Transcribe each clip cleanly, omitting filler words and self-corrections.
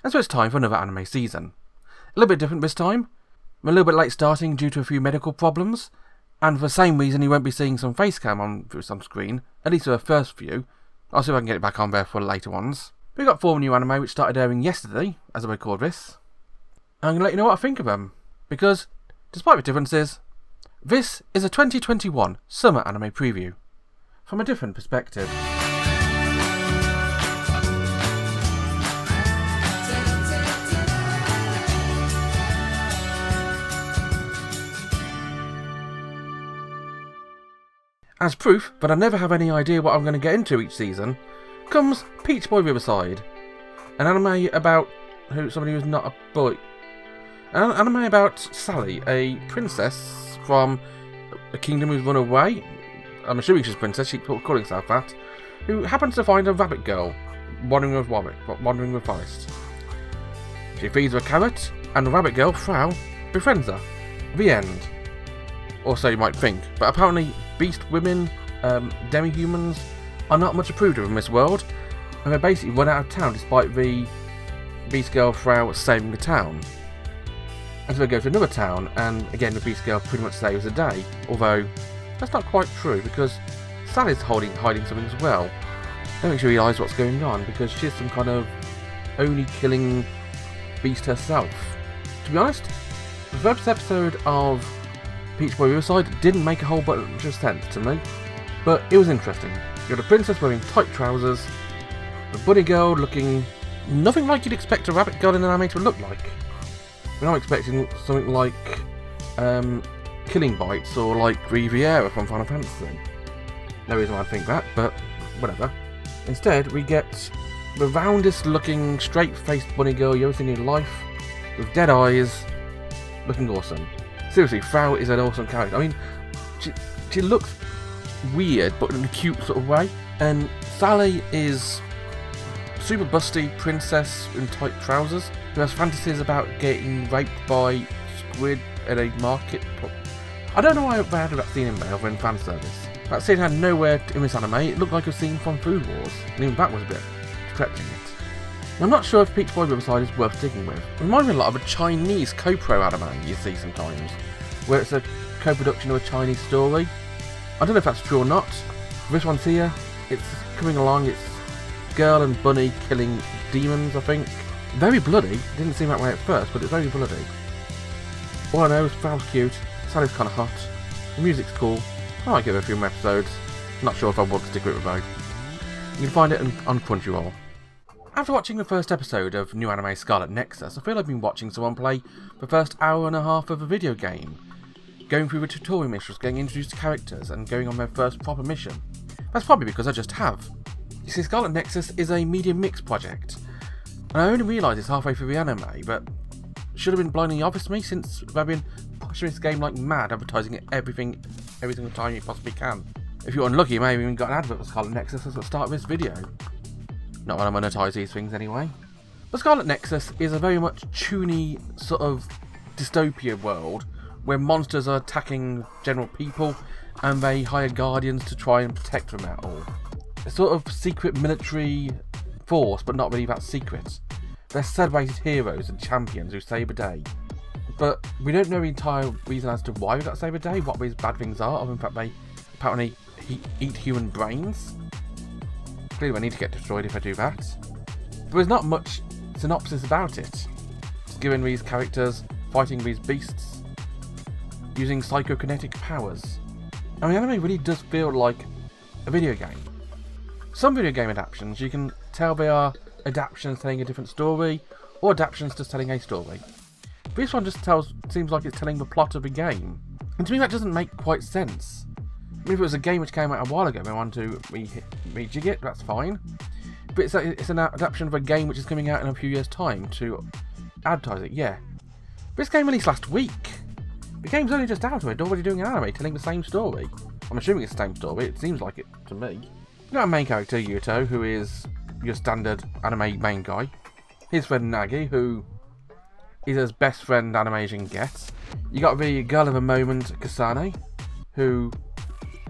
And so it's time for another anime season. A little bit different this time. I'm a little bit late starting due to a few medical problems, and for the same reason you won't be seeing some Facecam on through some screen, at least for the first few. I'll see if I can get it back on there for the later ones. We've got 4 new anime which started airing yesterday, as I record this. I'm going to let you know what I think of them, because, despite the differences, this is a 2021 summer anime preview, from a different perspective. As proof that I never have any idea what I'm going to get into each season, comes Boy Riverside, an anime about somebody who's not a boy. An anime about Sally, a princess from a kingdom who's run away. I'm assuming she's a princess, she keeps calling herself that, who happens to find a rabbit girl wandering the forest. She feeds her a carrot, and the rabbit girl, Pfeud, befriends her. The end. Or so you might think, but apparently beast women, demi-humans, are not much approved of in this world, and they basically run out of town despite the beast girl Pfeud saving the town. And so they go to another town, and again the beast girl pretty much saves the day, although that's not quite true, because Sally's hiding something as well. Don't make sure you realise what's going on, because she's some kind of Oni-killing beast herself. To be honest, the first episode of Boy Riverside didn't make a whole bunch of sense to me, but it was interesting. You got a princess wearing tight trousers, a bunny girl looking nothing like you'd expect a rabbit girl in an anime to look like. We're not expecting something like Killing Bites or like Riviera from Final Fantasy. No reason why I think that, but whatever. Instead, we get the roundest looking, straight-faced bunny girl you've ever seen in your life, with dead eyes, looking awesome. Seriously, Pfeud is an awesome character. I mean, she looks weird, but in a cute sort of way. And Sally is super busty princess in tight trousers who has fantasies about getting raped by squid at a market. I don't know why they added that scene in there other than fan service. That scene had nowhere in this anime. It looked like a scene from Food Wars, and even that was a bit stretching it. I'm not sure if Boy Riverside is worth sticking with. It reminds me a lot of a Chinese co-pro anime you see sometimes, where it's a co-production of a Chinese story. I don't know if that's true or not. This one's here, it's coming along, it's girl and bunny killing demons, I think. Very bloody, didn't seem that way at first, but it's very bloody. All I know is Pfeud's cute, Sally's kind of hot, the music's cool, I might give it a few more episodes. Not sure if I want to stick with it though. You can find it on Crunchyroll. After watching the first episode of new anime Scarlet Nexus, I feel I've been watching someone play the first hour and a half of a video game, going through the tutorial missions, getting introduced to characters, and going on their first proper mission. That's probably because I just have. You see, Scarlet Nexus is a media mix project, and I only realised this halfway through the anime, but should have been blindly obvious to me since they've been pushing this game like mad, advertising it every single time you possibly can. If you're unlucky, you may have even got an advert for Scarlet Nexus at the start of this video. Not when I monetize these things anyway. The Scarlet Nexus is a very much toony sort of dystopia world where monsters are attacking general people and they hire guardians to try and protect them at all. A sort of secret military force, but not really that secret. They're celebrated heroes and champions who save the day. But we don't know the entire reason as to why we got to save the day, what these bad things are, other than the fact they apparently eat human brains. Clearly I need to get destroyed if I do that. But there's not much synopsis about it. Just given these characters fighting these beasts using psychokinetic powers. I mean, anime really does feel like a video game. Some video game adaptations, you can tell they are adaptations telling a different story, or adaptations just telling a story. This one just seems like it's telling the plot of a game. And to me that doesn't make quite sense. I mean, if it was a game which came out a while ago and I want to rejig it, that's fine. But it's an adaptation of a game which is coming out in a few years' time to advertise it, yeah. But this game released last week. The game's only just out of it, already doing an anime telling the same story. I'm assuming it's the same story, it seems like it to me. You got a main character, Yuto, who is your standard anime main guy. His friend Nagi, who is his best friend anime as you can get. You got the girl of the moment, Kasane, who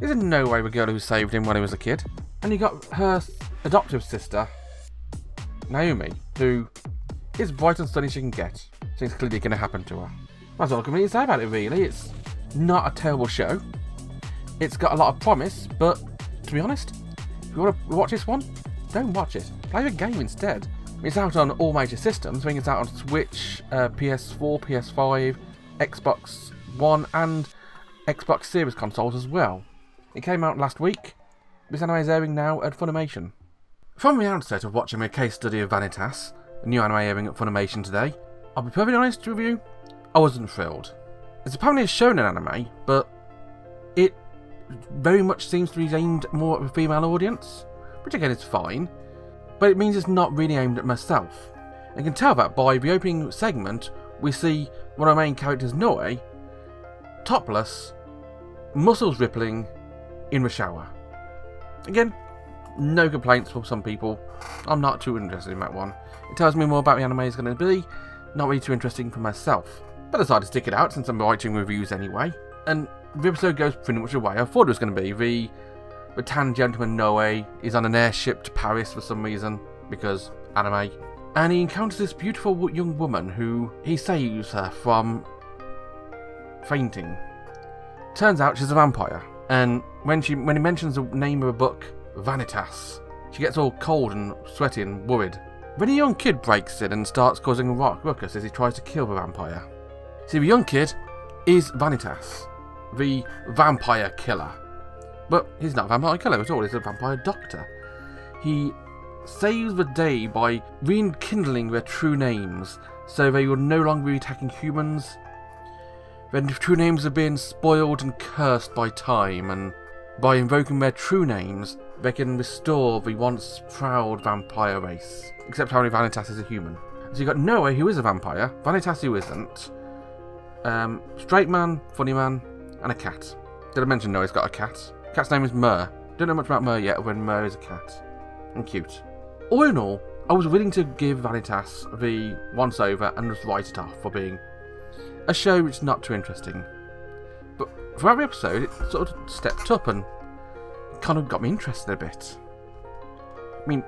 is in no way the girl who saved him when he was a kid. And you got her adoptive sister, Naomi, who is bright and sunny as she can get. So it's clearly going to happen to her. That's all I can really say about it, really. It's not a terrible show. It's got a lot of promise, but to be honest, if you want to watch this one, don't watch it. Play the game instead. It's out on all major systems. I think it's out on Switch, PS4, PS5, Xbox One, and Xbox Series consoles as well. It came out last week. This anime is airing now at Funimation. From the outset of watching a case study of Vanitas, a new anime airing at Funimation today, I'll be perfectly honest with you, I wasn't thrilled. It's apparently a shonen anime, but it very much seems to be aimed more at a female audience, which again is fine, but it means it's not really aimed at myself. And you can tell that by the opening segment, we see one of our main characters, Noe, topless, muscles rippling, in the shower. Again, no complaints from some people. I'm not too interested in that one. It tells me more about the anime is going to be, not really too interesting for myself. But I decided to stick it out since I'm writing reviews anyway, and the episode goes pretty much the way I thought it was going to be. The tan gentleman Noe is on an airship to Paris for some reason, because anime, and he encounters this beautiful young woman who he saves her from fainting. Turns out she's a vampire, and when he mentions the name of a book, Vanitas, she gets all cold and sweaty and worried. Then a young kid breaks in and starts causing a ruckus as he tries to kill the vampire. See, the young kid is Vanitas, the vampire killer. But he's not a vampire killer at all, he's a vampire doctor. He saves the day by rekindling their true names, so they will no longer be attacking humans. Their true names are being spoiled and cursed by time, and by invoking their true names, they can restore the once proud vampire race. Except only Vanitas is a human. So you've got Noe, who is a vampire, Vanitas, who isn't, straight man, funny man, and a cat. Did I mention Noe's got a cat? Cat's name is Mur. Don't know much about Mur yet, when Mur is a cat. And cute. All in all, I was willing to give Vanitas the once over and just write it off for being a show which is not too interesting. But throughout the episode, it sort of stepped up and kind of got me interested a bit. I mean,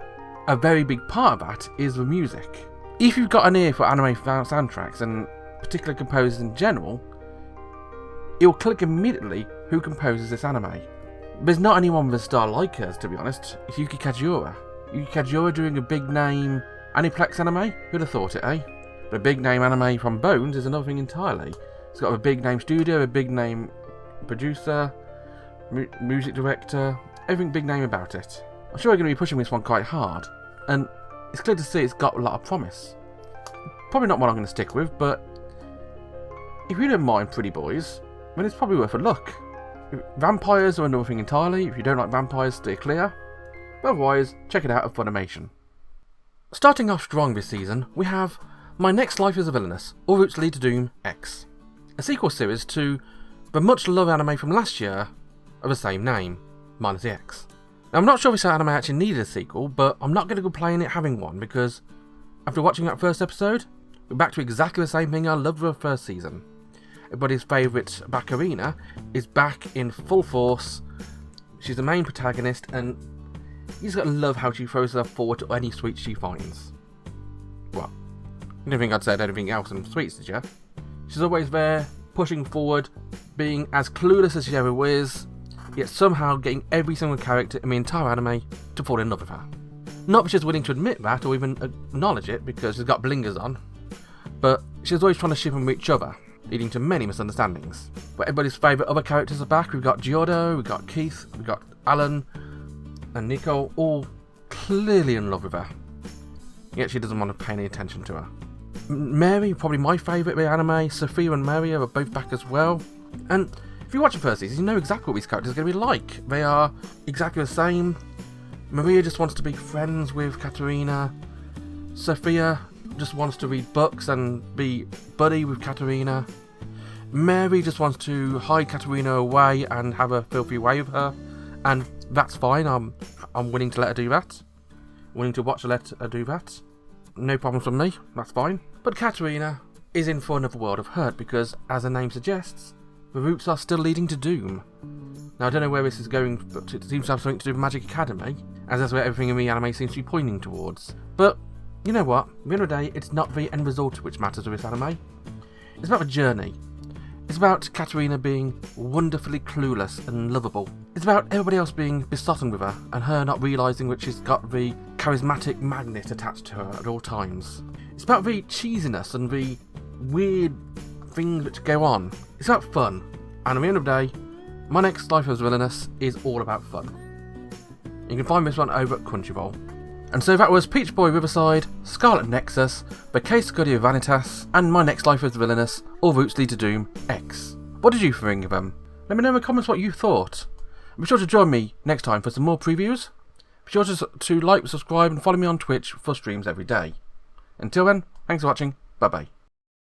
a very big part of that is the music. If you've got an ear for anime soundtracks and particular composers in general, it will click immediately who composes this anime. There's not anyone with a star like hers, to be honest. It's Yuki Kajiura. Yuki Kajiura doing a big name Aniplex anime? Who'd have thought it, eh? But a big name anime from Bones is another thing entirely. It's got a big name studio, a big name producer, music director, everything big name about it. I'm sure we're going to be pushing this one quite hard, and it's clear to see it's got a lot of promise. Probably not one I'm going to stick with, but if you don't mind pretty boys, then it's probably worth a look. Vampires are another thing entirely. If you don't like vampires, stay clear. But otherwise, check it out at Funimation. Starting off strong this season, we have My Next Life is a Villainess, All Routes Lead to Doom X, a sequel series to the much loved anime from last year of the same name, minus the X. Now, I'm not sure if this anime actually needed a sequel, but I'm not going to complain it having one, because after watching that first episode, we're back to exactly the same thing I loved with the first season. Everybody's favourite Baccarina is back in full force. She's the main protagonist, and you just gotta love how she throws herself forward to any sweets she finds. Well, you don't think I'd said anything else in sweets, did you? She's always there, pushing forward, being as clueless as she ever is, yet somehow getting every single character in the entire anime to fall in love with her. Not that she's willing to admit that or even acknowledge it because she's got blingers on, but she's always trying to ship them with each other, leading to many misunderstandings. But everybody's favourite other characters are back. We've got Giordo, we've got Keith, we've got Alan and Nico, all clearly in love with her. Yet she doesn't want to pay any attention to her. Mary, probably my favourite of the anime. Sophia and Maria are both back as well. And if you watch the first season, you know exactly what these characters are going to be like. They are exactly the same. Maria just wants to be friends with Katerina. Sophia just wants to read books and be buddy with Katerina. Mary just wants to hide Katerina away and have a filthy way with her, and that's fine. I'm willing to let her do that. Willing to watch her let her do that. No problems from me. That's fine. But Katerina is in for another world of hurt because, as her name suggests, the routes are still leading to doom. Now I don't know where this is going, but it seems to have something to do with Magic Academy, as that's where everything in the anime seems to be pointing towards. But You know what? At the end of the day, it's not the end result which matters with this anime. It's about the journey. It's about Katarina being wonderfully clueless and lovable. It's about everybody else being besotted with her and her not realising that she's got the charismatic magnet attached to her at all times. It's about the cheesiness and the weird things which go on. It's about fun. And at the end of the day, my next life as Villainess is all about fun. You can find this one over at Crunchyroll. And so that was Peach Boy Riverside, Scarlet Nexus, the case study of Vanitas, and My Next Life as Villainess, All Routes Lead to Doom X. What did you think of them? Let me know in the comments what you thought. And be sure to join me next time for some more previews. Be sure to like, subscribe, and follow me on Twitch for streams every day. Until then, thanks for watching, bye bye.